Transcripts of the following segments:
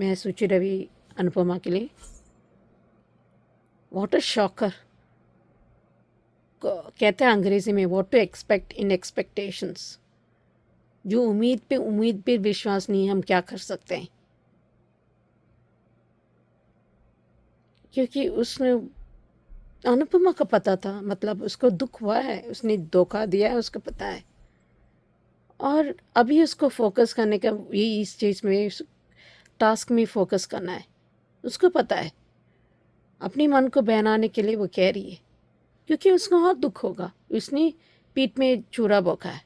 मैं सुचि रवि अनुपमा के लिए। व्हाट अ शॉकर, कहते हैं अंग्रेजी में what to expect in expectations. जो उम्मीद पे विश्वास नहीं है, हम क्या कर सकते हैं। क्योंकि उसने अनुपमा का पता था, मतलब उसको दुख हुआ है, उसने धोखा दिया है, उसको पता है। और अभी उसको फोकस करने का, ये इस चीज़ में, इस टास्क में फोकस करना है। उसको पता है, अपने मन को बहलाने के लिए वो कह रही है, क्योंकि उसको और दुख होगा, उसने पीठ में चूड़ा बोका है।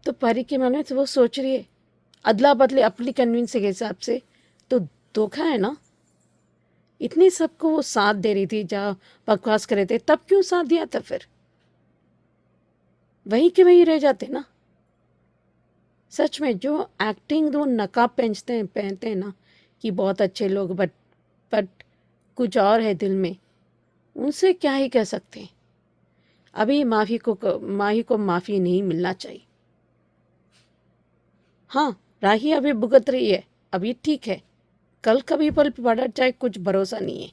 तो परी के मन में तो वो सोच रही है, अदला बदले अपनी कन्विंस के हिसाब से तो धोखा है ना। इतनी सबको वो साथ दे रही थी, जहाँ बकवास कर रहे थे, तब क्यों साथ दिया था फिर? वहीं के वहीं रह जाते ना। सच में जो एक्टिंग दो नकाब पहनते हैं ना कि बहुत अच्छे लोग, बट कुछ और है दिल में, उनसे क्या ही कह सकते हैं। अभी माही को माफ़ी नहीं मिलना चाहिए। हाँ, राही अभी भुगत रही है, अभी ठीक है, कल कभी पल पड़ा जाए कुछ भरोसा नहीं है।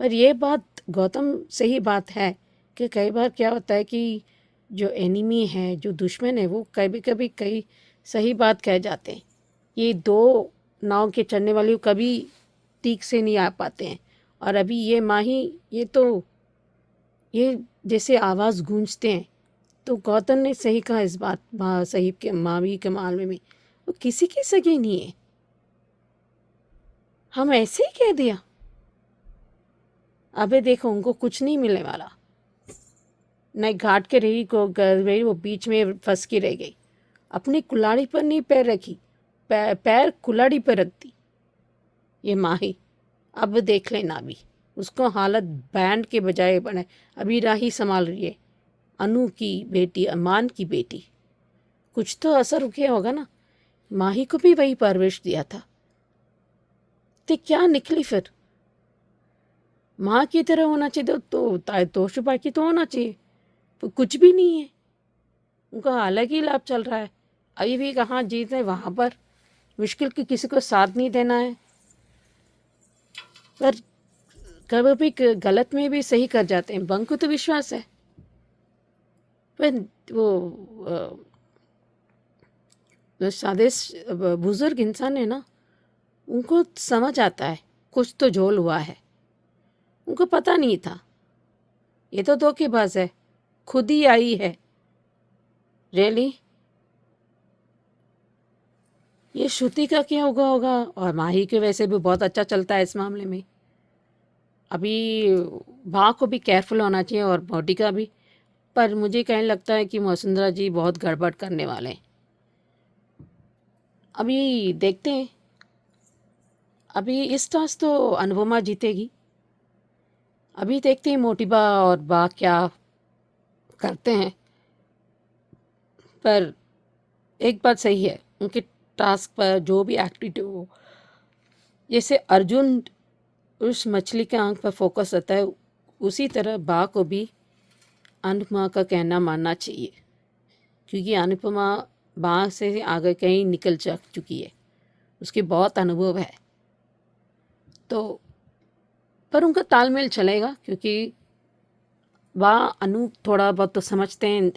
पर यह बात गौतम सही बात है कि कई बार क्या होता है कि जो एनिमी है, जो दुश्मन है, वो कभी कभी कई सही बात कह जाते हैं। ये दो नाव के चलने वाले कभी ठीक से नहीं आ पाते हैं। और अभी ये माही, ये जैसे आवाज़ गूंजते हैं। तो गौतम ने सही कहा इस बात, सही के मावी के मामले में वो किसी की सगी नहीं है। हम ऐसे ही कह दिया। अबे देखो, उनको कुछ नहीं मिलने वाला। न घाट के रही वो बीच में फंस की रह गई। अपनी कुल्हाड़ी पर नहीं पैर रखी, पैर कुल्हाड़ी पर रख दी ये माही। अब देख लेना, अभी उसको हालत बैंड के बजाय बने। अभी राही संभाल रही है, अनु की बेटी, अमान की बेटी। कुछ तो असर किया होगा ना। माही को भी वही परवरिश दिया था, तो क्या निकली फिर? माँ की तरह होना चाहिए तो छुपा की तो होना चाहिए, तो कुछ भी नहीं है। उनका अलग ही लाभ चल रहा है। अभी भी कहाँ जीत है, वहाँ पर मुश्किल की किसी को साथ नहीं देना है। पर कभी भी गलत में भी सही कर जाते हैं। बंक को तो विश्वास है, पर वो जो सादे बुजुर्ग इंसान है ना, उनको समझ आता है कुछ तो झोल हुआ है। उनको पता नहीं था, ये तो धोखेबाज है, खुद ही आई है। रियली ये श्रुति का क्या होगा। और माही के वैसे भी बहुत अच्छा चलता है इस मामले में। अभी माँ को भी केयरफुल होना चाहिए और बॉडी का भी। पर मुझे कहीं लगता है कि वसुंधरा जी बहुत गड़बड़ करने वाले हैं। अभी देखते हैं। अभी इस टास्क तो अनुपमा जीतेगी। अभी देखते हैं मोटिबा और बा क्या करते हैं। पर एक बात सही है, उनके टास्क पर जो भी एक्टिविटी हो, जैसे अर्जुन उस मछली के आंख पर फोकस रहता है, उसी तरह बा को भी अनुपमा का कहना मानना चाहिए। क्योंकि अनुपमा बा से आगे कहीं निकल चुकी है, उसकी बहुत अनुभव है। तो पर उनका तालमेल चलेगा, क्योंकि बा अनु थोड़ा बहुत तो समझते हैं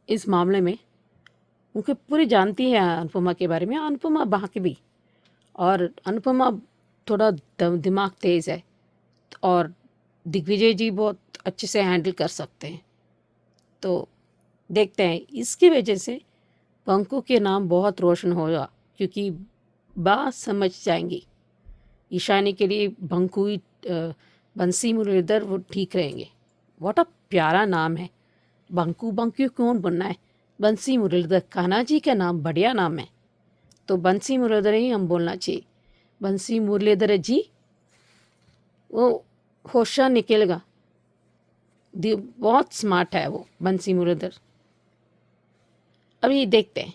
इस मामले में। उनके पूरी जानती है अनुपमा के बारे में, अनुपमा बा के भी। और अनुपमा थोड़ा दिमाग तेज़ है, और दिग्विजय जी बहुत अच्छे से हैंडल कर सकते हैं। तो देखते हैं, इसकी वजह से पंकु के नाम बहुत रोशन होगा, क्योंकि बा समझ जाएंगी ईशानी के लिए बंकु बंसी मुरलीधर वो ठीक रहेंगे। व्हाट अ प्यारा नाम है। बंकु बंकु कौन बनना है? बंसी मुरलीधर, कान्हा जी का नाम बढ़िया नाम है, तो बंसी मुरलीधर ही हम बोलना चाहिए। बंसी मुरलीधर जी, वो होशियार निकलेगा। बहुत स्मार्ट है वो बंसी मुरलीधर। अभी देखते हैं।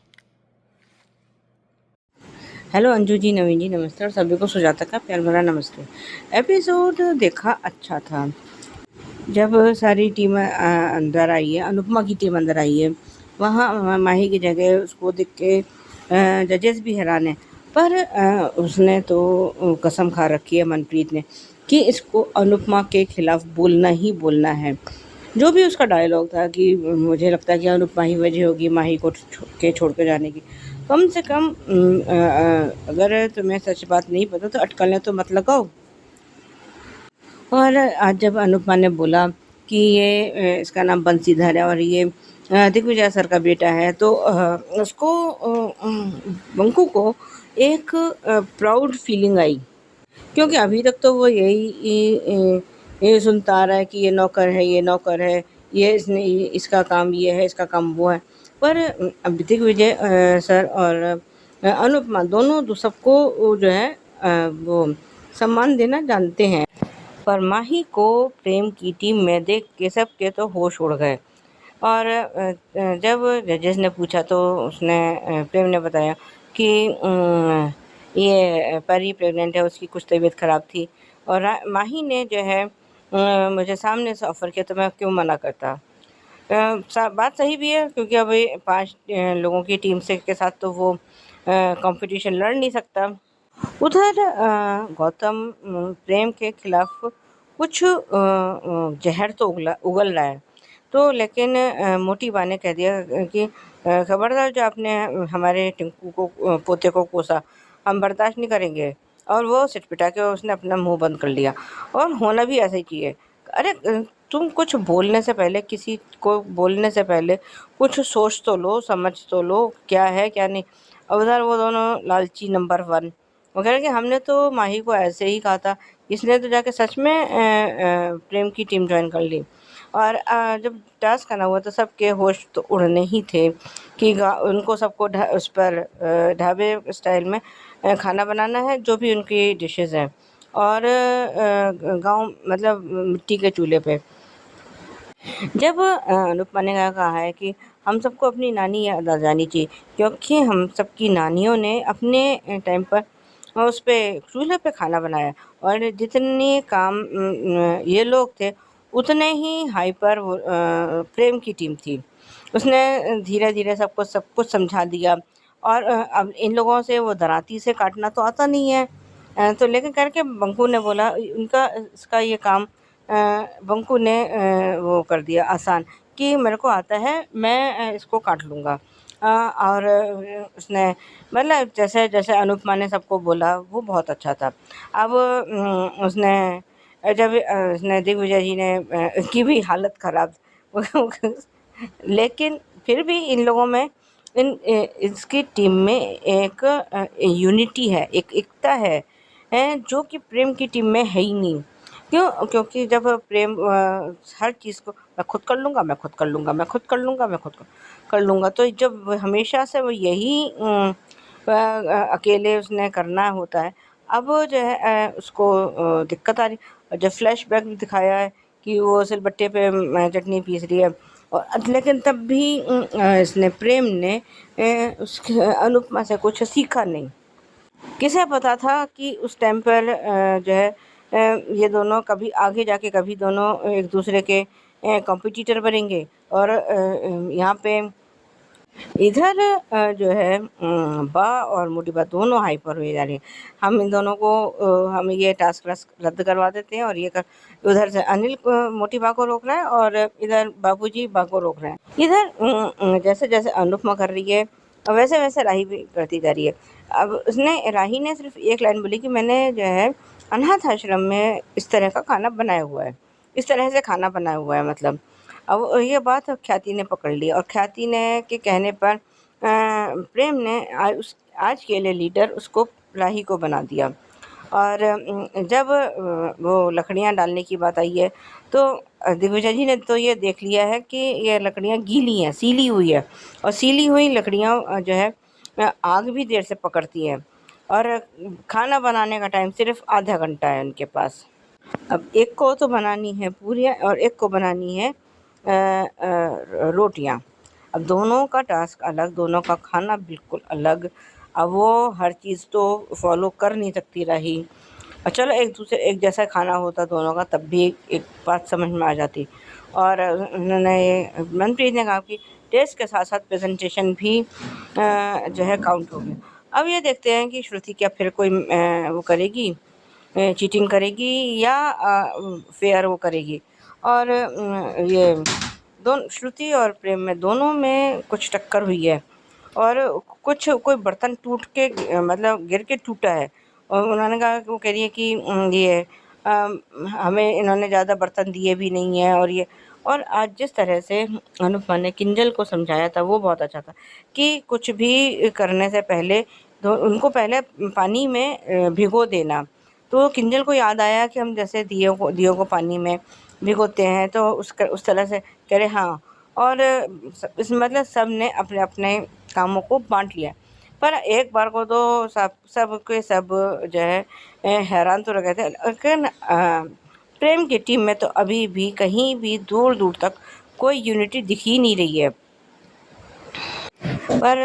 हेलो अंजू जी, नवीन जी नमस्ते, और सभी को सुजाता का प्यार भरा नमस्ते। एपिसोड देखा अच्छा था। जब सारी टीम अंदर आई है, अनुपमा की टीम अंदर आई है, वहाँ माही की जगह उसको देख के जजेस भी हैरान है। पर उसने तो कसम खा रखी है मनप्रीत ने कि इसको अनुपमा के खिलाफ बोलना ही बोलना है। जो भी उसका डायलॉग था कि मुझे लगता है कि अनुपमा ही वजह होगी माही को छोड़ के जाने की। कम से कम अगर तुम्हें सच बात नहीं पता तो अटकलें तो मत लगाओ। और आज जब अनुपमा ने बोला कि ये इसका नाम बंसीधर है और ये दिग्विजय सर का बेटा है, तो उसको बंकू को एक प्राउड फीलिंग आई, क्योंकि अभी तक तो वो ये सुनता आ रहा है कि ये नौकर है, ये नौकर है, ये इसने इसका काम ये है, इसका काम वो है। पर अब दिग्विजय सर और अनुपमा दोनों सबको जो है वो सम्मान देना जानते हैं। पर माही को प्रेम की टीम में देख के सबके तो होश उड़ गए। और जब जजेस ने पूछा तो उसने प्रेम ने बताया कि ये परी प्रेग्नेंट है, उसकी कुछ तबीयत ख़राब थी और माही ने जो है मुझे सामने से ऑफ़र किया तो मैं क्यों मना करता। बात सही भी है, क्योंकि अब ये 5 लोगों की टीम से के साथ तो वो कंपटीशन लड़ नहीं सकता। उधर गौतम प्रेम के खिलाफ कुछ जहर तो उगल रहा है, तो लेकिन मोटी बा ने कह दिया कि खबरदार जो आपने हमारे टिंकू को पोते को कोसा, हम बर्दाश्त नहीं करेंगे। और वो सिटपिटा के उसने अपना मुंह बंद कर लिया, और होना भी ऐसा ही चाहिए। अरे तुम कुछ बोलने से पहले, किसी को बोलने से पहले कुछ सोच तो लो, समझ तो लो क्या है क्या नहीं। और उधर वो दोनों लालची नंबर 1 वो कह रहे कि हमने तो माही को ऐसे ही कहा था, इसने तो जाके सच में प्रेम की टीम ज्वाइन कर ली। और जब टास्क करना हुआ तो सबके होश तो उड़ने ही थे कि उनको सबको उस पर ढाबे स्टाइल में खाना बनाना है, जो भी उनकी डिशेज़ हैं, और गांव मतलब मिट्टी के चूल्हे पे। जब अनुपमा ने कहा है कि हम सबको अपनी नानी याद आ जानी चाहिए, क्योंकि हम सबकी नानियों ने अपने टाइम पर उस पे चूल्हे पे खाना बनाया, और जितने काम ये लोग थे उतने ही हाइपर प्रेम की टीम थी। उसने धीरे धीरे सबको सब कुछ समझा दिया, और अब इन लोगों से वो दराती से काटना तो आता नहीं है। तो लेकिन करके बंकू ने बोला इनका इसका ये काम बंकू ने वो कर दिया आसान कि मेरे को आता है, मैं इसको काट लूँगा। और उसने मतलब जैसे जैसे अनुपमा ने सबको बोला वो बहुत अच्छा था। अब उसने जब उसने दिग्विजय जी ने की भी हालत ख़राब लेकिन फिर भी इन लोगों में इसकी टीम में एक यूनिटी है, एक एकता है, जो कि प्रेम की टीम में है ही नहीं। क्यों? क्योंकि जब प्रेम हर चीज़ को मैं खुद कर लूँगा, मैं खुद कर लूँगा, मैं खुद कर लूँगा, मैं खुद कर लूँगा, तो जब हमेशा से वो यही अकेले उसने करना होता है, अब जो है उसको दिक्कत आ रही। और जब फ्लैशबैक भी दिखाया है कि वो सिलबट्टे पे चटनी पीस रही है, और लेकिन तब भी इसने प्रेम ने उसके अनुपमा से कुछ सीखा नहीं। किसे पता था कि उस टाइम पर जो है ये दोनों कभी आगे जाके कभी दोनों एक दूसरे के कॉम्पिटिटर बनेंगे। और यहाँ पे इधर जो है बा और मोटी बा दोनों हाइपर हुए जा रही हैं। हम इन दोनों को हम ये टास्क रद्द करवा देते हैं, और ये कर उधर से अनिल मोटी बा को रोक रहा है, और इधर बाबूजी बा को रोक रहे हैं। इधर जैसे जैसे अनुपमा कर रही है वैसे वैसे राही भी करती जा रही है। अब उसने राही ने सिर्फ एक लाइन बोली कि मैंने जो है अनाथ आश्रम में इस तरह का खाना बनाया हुआ है, इस तरह से खाना बनाया हुआ है मतलब। अब ये बात ख्याति ने पकड़ ली, और ख्याति ने के कहने पर प्रेम ने आज के लिए लीडर उसको राही को बना दिया। और जब वो लकड़ियाँ डालने की बात आई है तो दिग्विजय जी ने तो ये देख लिया है कि ये लकड़ियाँ गीली हैं, सीली हुई है, और सीली हुई लकड़ियाँ जो है आग भी देर से पकड़ती हैं, और खाना बनाने का टाइम सिर्फ आधा घंटा है उनके पास। अब एक को तो बनानी है पूरियाँ, और एक को बनानी है रोटियाँ। अब दोनों का टास्क अलग, दोनों का खाना बिल्कुल अलग। अब वो हर चीज़ तो फॉलो कर नहीं सकती रही। और चलो एक जैसा खाना होता दोनों का तब भी एक बात समझ में आ जाती। और उन्होंने मनप्रीत ने कहा कि टेस्ट के साथ साथ प्रेजेंटेशन भी जो है काउंट हो गया। अब ये देखते हैं कि श्रुति क्या फिर कोई वो करेगी, चीटिंग करेगी या फेयर वो करेगी। और ये श्रुति और प्रेम में दोनों में कुछ टक्कर हुई है और कुछ कोई बर्तन टूट के मतलब गिर के टूटा है और उन्होंने कहा, वो कह रही है कि ये हमें इन्होंने ज़्यादा बर्तन दिए भी नहीं है और ये। और आज जिस तरह से अनुपमा ने किंजल को समझाया था वो बहुत अच्छा था कि कुछ भी करने से पहले उनको पहले पानी में भिगो देना। तो किंजल को याद आया कि हम जैसे दियों को पानी में भिगोते हैं, तो उस तरह से कह रहे हाँ। और इस मतलब सब ने अपने अपने कामों को बांट लिया। पर एक बार को तो सब के सब जो है हैरान तो रह गए थे, लेकिन प्रेम की टीम में तो अभी भी कहीं भी दूर दूर तक कोई यूनिटी दिख ही नहीं रही है। पर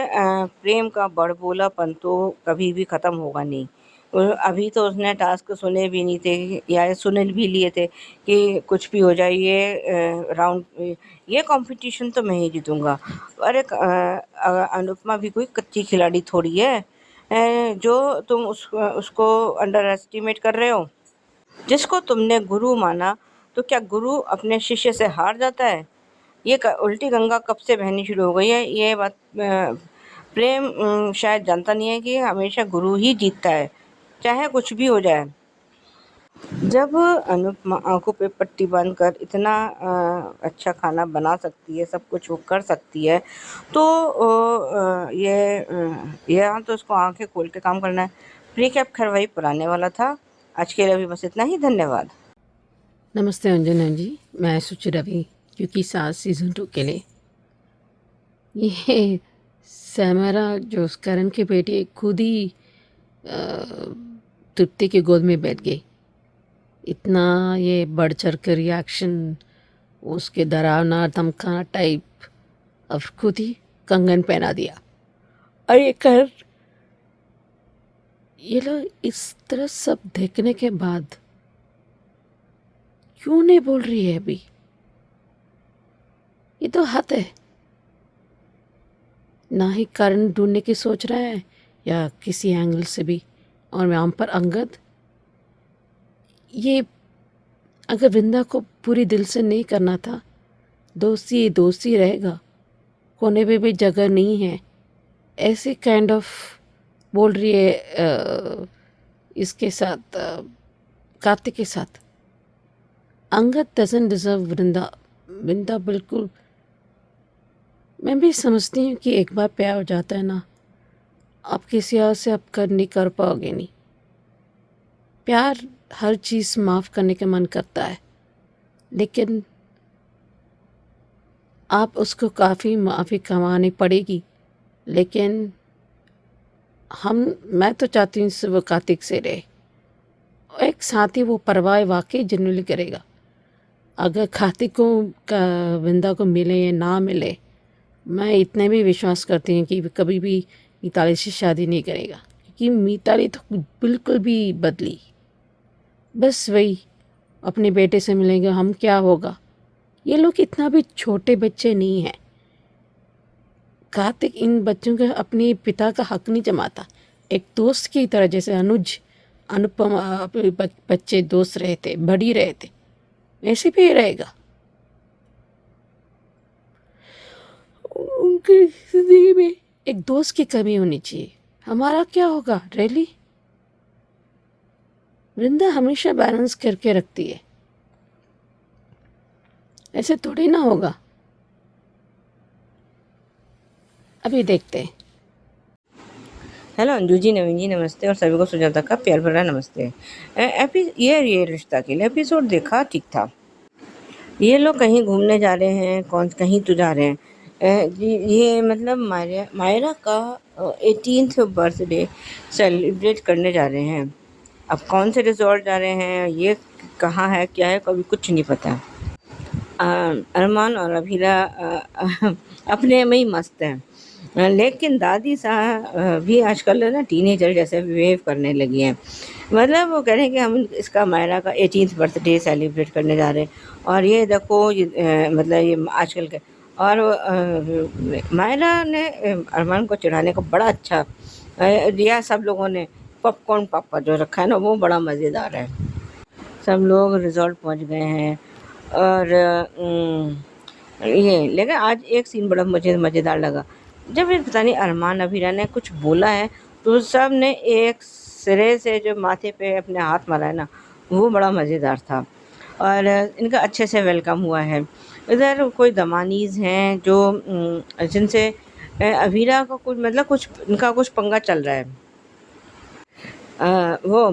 प्रेम का बड़बोलापन तो कभी भी ख़त्म होगा नहीं। अभी तो उसने टास्क सुने भी नहीं थे या सुन भी लिए थे कि कुछ भी हो जाए ये राउंड ये कंपटीशन तो मैं ही जीतूंगा। अरे अनुपमा भी कोई कच्ची खिलाड़ी थोड़ी है जो तुम उसको अंडर एस्टिमेट कर रहे हो। जिसको तुमने गुरु माना, तो क्या गुरु अपने शिष्य से हार जाता है? ये उल्टी गंगा कब से बहनी शुरू हो गई है। ये बात प्रेम शायद जानता नहीं है कि हमेशा गुरु ही जीतता है, चाहे कुछ भी हो जाए। जब अनुपमा आंखों पे पट्टी बांधकर इतना अच्छा खाना बना सकती है, सब कुछ वो कर सकती है, तो यहाँ तो उसको आंखें खोल के काम करना है। रिकैप खैर वही पुराने वाला था। आज के लिए अभी बस इतना ही। धन्यवाद। नमस्ते अंजना जी, मैं सुचि रवि क्योंकि सास सीज़न 2 के लिए। ये सैमरा जो करण की बेटी खुद ही तृप्ति की गोद में बैठ गई। इतना ये बढ़ चढ़ कर रिएक्शन, उसके डरावना धमकाना टाइप, अब खुद ही कंगन पहना दिया। और ये लोग इस तरह सब देखने के बाद क्यों नहीं बोल रही है अभी? ये तो हद है। ना ही कारण ढूंढने की सोच रहा है या किसी एंगल से भी। और यहाँ पर अंगद, ये अगर वृंदा को पूरी दिल से नहीं करना था, दोस्ती दोस्ती रहेगा, कोने पे भी जगह नहीं है, ऐसे काइंड ऑफ बोल रही है इसके साथ, कार्तिक के साथ। अंगद डजंट डिजर्व वृंदा। वृंदा बिल्कुल, मैं भी समझती हूँ कि एक बार प्यार हो जाता है ना, आप किसी और से आप नहीं कर पाओगे नहीं। प्यार हर चीज़ माफ़ करने का मन करता है, लेकिन आप उसको काफ़ी माफ़ी कमानी पड़ेगी। लेकिन मैं तो चाहती हूँ वो कार्तिक से रहे। एक साथी वो परवाह वाकई जनरली करेगा। अगर कार्तिक को वृंदा को मिले या ना मिले, मैं इतने भी विश्वास करती हूँ कि कभी भी मिताली से शादी नहीं करेगा, क्योंकि मिताली तो बिल्कुल भी बदली। बस वही अपने बेटे से मिलेंगे, हम क्या होगा। ये लोग इतना भी छोटे बच्चे नहीं हैं। कार्तिक इन बच्चों का अपने पिता का हक नहीं जमाता। एक दोस्त की तरह, जैसे अनुपमा अपने बच्चे दोस्त रहे थे, बड़ी रहे थे, ऐसे भी रहेगा। उनकी जिंदगी में एक दोस्त की कमी होनी चाहिए। हमारा क्या होगा रियली? वृंदा हमेशा बैलेंस करके रखती है, ऐसे थोड़ी ना होगा। अभी देखते हैं। हेलो अंजू जी, नवीन जी नमस्ते, और सभी को सुजाता का प्यार भरा नमस्ते। ये रिश्ता के लिए एपिसोड देखा, ठीक था। ये लोग कहीं घूमने जा रहे हैं, कहीं तो जा रहे हैं। ये मतलब मायरा का 18th बर्थडे सेलिब्रेट करने जा रहे हैं। अब कौन से रिजॉर्ट जा रहे हैं, ये कहाँ है, क्या है, कभी कुछ नहीं पता। अरमान और अभीरा अपने में ही मस्त हैं, लेकिन दादी साहब भी आजकल ना टीनेजर जैसे बिहेव करने लगी हैं। मतलब वो कह रहे हैं कि हम इसका मायरा का 18th बर्थडे सेलिब्रेट करने जा रहे हैं, और ये देखो मतलब ये आजकल के। और मायरा ने अरमान को चिढ़ाने का बड़ा अच्छा दिया सब लोगों ने। पॉपकॉर्न पापा जो रखा है ना वो बड़ा मज़ेदार है। सब लोग रिज़ॉर्ट पहुंच गए हैं और ये लेकिन आज एक सीन बड़ा मुझे मज़ेदार लगा। जब ये पता नहीं अरमान अबीरा ने कुछ बोला है तो सब ने एक सिरे से जो माथे पे अपने हाथ मारा है ना वो बड़ा मज़ेदार था। और इनका अच्छे से वेलकम हुआ है। इधर कोई दमानीज़ हैं जो जिनसे अबीरा का कुछ मतलब कुछ इनका कुछ पंगा चल रहा है। वो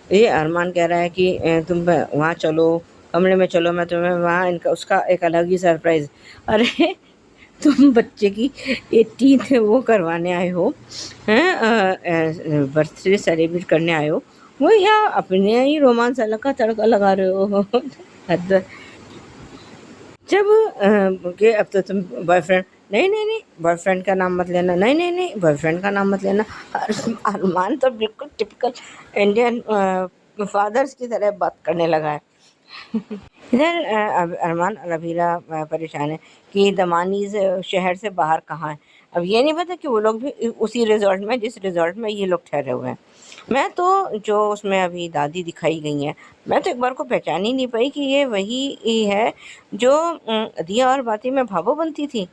ये अरमान कह रहा है कि तुम वहाँ चलो, कमरे में चलो, मैं तुम्हें वहाँ इनका उसका एक अलग ही सरप्राइज़। अरे तुम बच्चे की 18th वो करवाने आए हो हैं, बर्थडे सेलिब्रेट करने आए हो, वो या अपने ही रोमांस अलग का तड़का लगा रहे हो। हद है। जब कि अब तो तुम बॉयफ्रेंड, नहीं नहीं नहीं बॉयफ्रेंड का नाम मत लेना, नहीं नहीं नहीं बॉयफ्रेंड का नाम मत लेना। अरमान तो बिल्कुल टिपिकल इंडियन फादर्स की तरह बात करने लगा है। इधर अरमान और अबीरा परेशान है कि दमानीज शहर से बाहर कहाँ है। अब ये नहीं पता कि वो लोग भी उसी रिजॉर्ट में जिस रिजॉर्ट में ये लोग ठहरे हुए हैं। मैं तो जो उसमें अभी दादी दिखाई गई हैं, मैं तो एक बार को पहचान ही नहीं पाई कि ये वही ही है जो दिया और बाती में भावो बनती थी।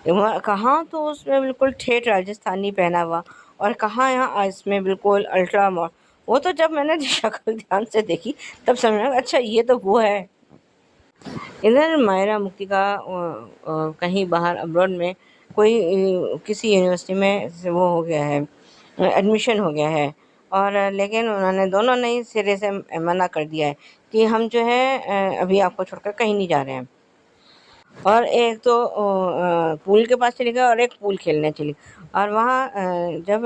कहाँ तो उसमें बिल्कुल ठेठ राजस्थानी पहना हुआ और कहाँ यहाँ इसमें बिल्कुल अल्ट्रा मॉ वो तो जब मैंने शक्ल ध्यान से देखी तब समझ में आया, अच्छा ये तो वो है। इधर मायरा मुक्तिका कहीं बाहर अब्रॉड में कोई किसी यूनिवर्सिटी में से वो हो गया है, एडमिशन हो गया है। और लेकिन उन्होंने दोनों ने ही सिरे से मना कर दिया है कि हम जो है अभी आपको छोड़कर कहीं नहीं जा रहे हैं। और एक तो पूल के पास चली गई और एक पूल खेलने चली। और वहाँ जब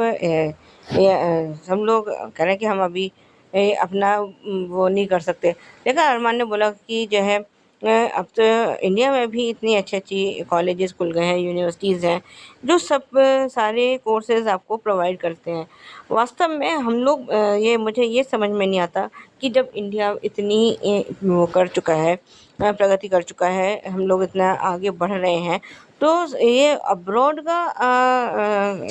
सब लोग कह रहे हैं कि हम अभी अपना वो नहीं कर सकते, लेकिन अरमान ने बोला कि जो है अब तो इंडिया में भी इतनी अच्छी अच्छी कॉलेजेस खुल गए हैं, यूनिवर्सिटीज़ हैं जो सब सारे कोर्सेज आपको प्रोवाइड करते हैं। वास्तव में हम लोग ये मुझे ये समझ में नहीं आता कि जब इंडिया इतनी वो कर चुका है, प्रगति कर चुका है, हम लोग इतना आगे बढ़ रहे हैं, तो ये अब्रॉड का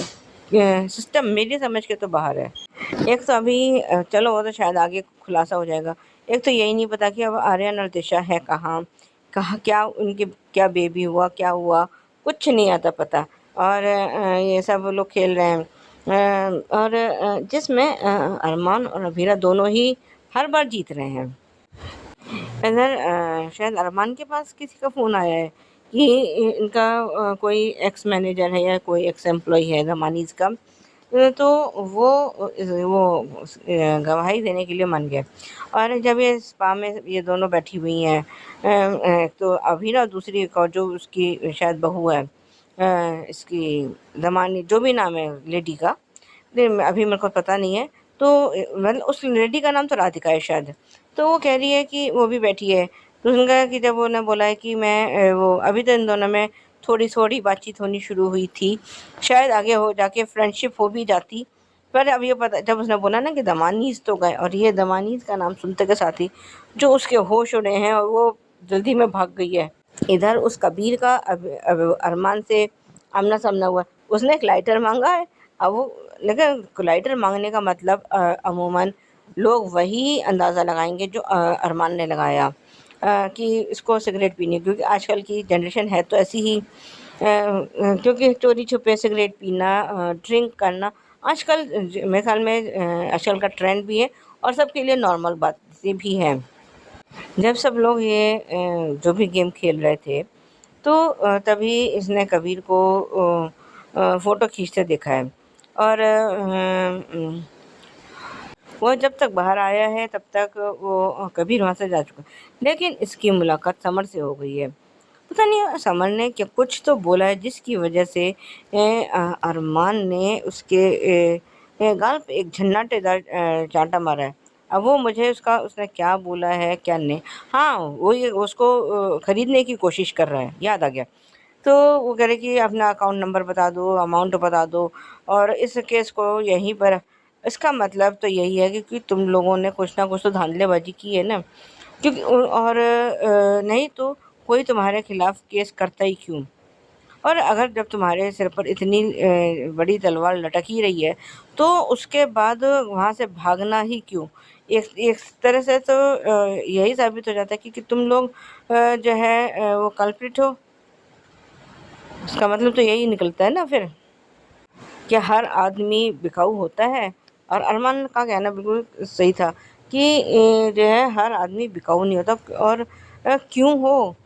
सिस्टम मेरी समझ के तो बाहर है। एक तो अभी चलो वो तो शायद आगे खुलासा हो जाएगा। एक तो यही नहीं पता कि अब आर्यन और दिशा है कहाँ, कहाँ क्या उनके क्या बेबी हुआ, क्या हुआ, कुछ नहीं आता पता। और ये सब लोग खेल रहे हैं और जिसमें अरमान और अभीरा दोनों ही हर बार जीत रहे हैं। इधर शायद अरमान के पास किसी का फ़ोन आया है कि इनका कोई एक्स मैनेजर है या कोई एक्स एम्प्लॉय है दमानीज का। तो वो गवाही देने के लिए मान गया। और जब ये स्पा में ये दोनों बैठी हुई हैं तो अभी ना दूसरी एक और जो उसकी शायद बहू है, इसकी दमानी जो भी नाम है लेडी का, नहीं अभी मेरे को पता नहीं है। तो मतलब उस लेडी का नाम तो राधिका है शायद। तो वो कह रही है कि वो भी बैठी है। तो उसने कहा कि जब उन्होंने बोला है कि मैं वो अभी तो इन दोनों में थोड़ी थोड़ी बातचीत होनी शुरू हुई थी, शायद आगे हो जाके फ्रेंडशिप हो भी जाती। पर अब ये पता जब उसने बोला ना कि दमानीज तो गए, और ये दमानीज का नाम सुनते के साथ ही जो उसके होश उड़े हैं और वो जल्दी में भाग गई है। इधर उस कबीर का अब अरमान से आमना सामना हुआ। उसने एक लाइटर मांगा है। अब वो लेकिन लाइटर मांगने का मतलब अमूमन लोग वही अंदाज़ा लगाएंगे जो अरमान ने लगाया कि इसको सिगरेट पीनी है, क्योंकि आजकल की जनरेशन है तो ऐसी ही क्योंकि चोरी छुपे सिगरेट पीना, ड्रिंक करना आजकल मेरे ख्याल में आजकल का ट्रेंड भी है और सबके लिए नॉर्मल बात भी है। जब सब लोग ये जो भी गेम खेल रहे थे तो तभी इसने कबीर को फ़ोटो खींचते देखा है। और वो जब तक बाहर आया है तब तक वो कबीर वहाँ से जा चुका है। लेकिन इसकी मुलाकात समर से हो गई है। पता नहीं समर ने क्या कुछ तो बोला है जिसकी वजह से अरमान ने उसके गाल पे एक झन्नाटेदार चांटा मारा है। अब वो मुझे उसने क्या बोला है क्या नहीं। हाँ वो ये उसको खरीदने की कोशिश कर रहा है, याद आ गया। तो वो कह रहे कि अपना अकाउंट नंबर बता दो, अमाउंट बता दो और इस केस को यहीं पर। इसका मतलब तो यही है कि तुम लोगों ने कुछ ना कुछ तो धांधलेबाजी की है ना, क्योंकि और नहीं तो कोई तुम्हारे खिलाफ केस करता ही क्यों। और अगर जब तुम्हारे सिर पर इतनी बड़ी तलवार लटक ही रही है, तो उसके बाद वहाँ से भागना ही क्यों? एक एक तरह से तो यही साबित हो जाता है कि तुम लोग जो है वो कल्प्रिट हो। इसका मतलब तो यही निकलता है ना फिर, क्या हर आदमी बिकाऊ होता है? और अरमान का कहना बिल्कुल सही था कि जो है हर आदमी बिकाऊ नहीं होता। और क्यों हो?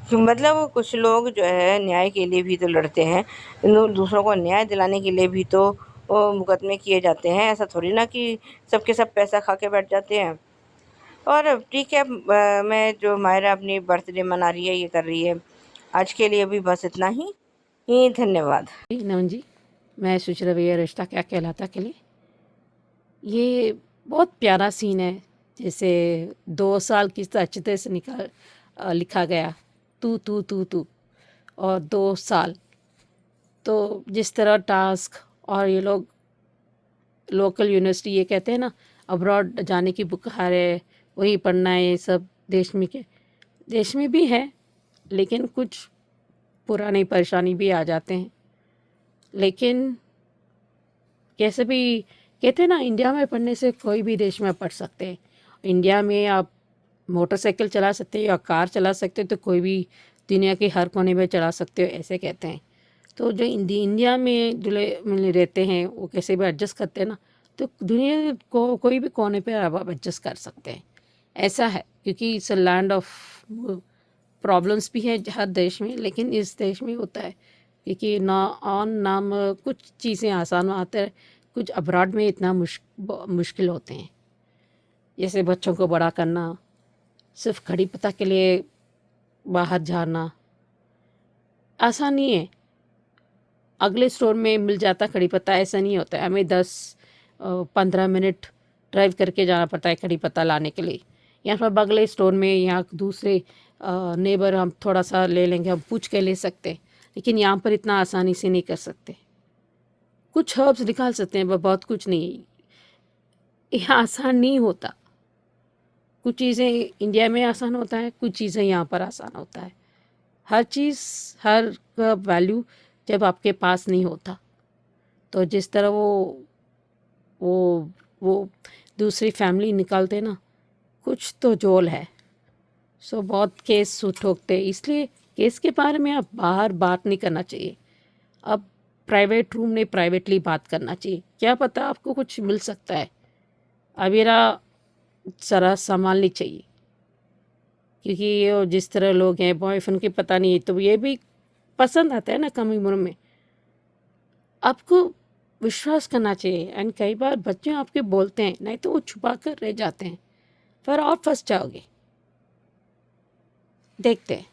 मतलब कुछ लोग जो है न्याय के लिए भी तो लड़ते हैं, दूसरों को न्याय दिलाने के लिए भी तो मुकदमे किए जाते हैं। ऐसा थोड़ी ना कि सबके सब पैसा खा के बैठ जाते हैं। और ठीक है, मैं जो मायरा अपनी बर्थडे मना रही है, ये कर रही है, आज के लिए भी बस इतना ही धन्यवाद। नमन जी, मैं सोच रहा भैया रिश्ता क्या कहलाता के लिए ये बहुत प्यारा सीन है। जैसे 2 साल किस तरह अच्छे से लिखा गया, तू तू तू तू और 2 साल। तो जिस तरह टास्क और ये लोग लोकल यूनिवर्सिटी ये कहते हैं ना, अब्रॉड जाने की बुखार है, वही पढ़ना है, ये सब देश में भी है, लेकिन कुछ पुरानी परेशानी भी आ जाते हैं। लेकिन कैसे भी कहते हैं ना, इंडिया में पढ़ने से कोई भी देश में पढ़ सकते हैं। इंडिया में आप मोटरसाइकिल चला सकते हो या कार चला सकते हो, तो कोई भी दुनिया के हर कोने में चला सकते हो, ऐसे कहते हैं। तो जो इंडिया में दूल्हे मिलने रहते हैं वो कैसे भी एडजस्ट करते हैं ना, तो दुनिया को कोई भी कोने पे आप एडजस्ट कर सकते हैं। ऐसा है क्योंकि it's a land of problems भी हैं हर देश में, लेकिन इस देश में होता है क्योंकि नाम कुछ चीज़ें आसान आते हैं, कुछ अब्रॉड में इतना मुश्किल होते हैं। जैसे बच्चों को बड़ा करना, सिर्फ घड़ी पता के लिए बाहर जाना आसान नहीं है। अगले स्टोर में मिल जाता कड़ी पत्ता, ऐसा नहीं होता है। हमें 10-15 मिनट ड्राइव करके जाना पड़ता है कड़ी पत्ता लाने के लिए। यहाँ पर अगले स्टोर में, यहाँ दूसरे नेबर हम थोड़ा सा ले लेंगे, हम पूछ के ले सकते हैं, लेकिन यहाँ पर इतना आसानी से नहीं कर सकते। कुछ हर्ब्स निकाल सकते हैं पर बहुत कुछ नहीं, यहाँ आसान नहीं होता। कुछ चीज़ें इंडिया में आसान होता है, कुछ चीज़ें यहाँ पर आसान होता है। हर चीज़, हर का वैल्यू जब आपके पास नहीं होता, तो जिस तरह वो दूसरी फैमिली निकालते ना, कुछ तो जोल है। सो बहुत केस ठोकते, इसलिए केस के बारे में आप बाहर बात नहीं करना चाहिए। अब प्राइवेट रूम में प्राइवेटली बात करना चाहिए, क्या पता आपको कुछ मिल सकता है। अवेरा ज़रा संभालनी चाहिए, क्योंकि ये जिस तरह लोग हैं बॉयफ्रेंड के पता नहीं, तो ये भी पसंद आता है ना कम उम्र में। आपको विश्वास करना चाहिए। एंड कई बार बच्चे आपके बोलते हैं, नहीं तो वो छुपा कर रह जाते हैं, फिर और फंस जाओगे। देखते हैं।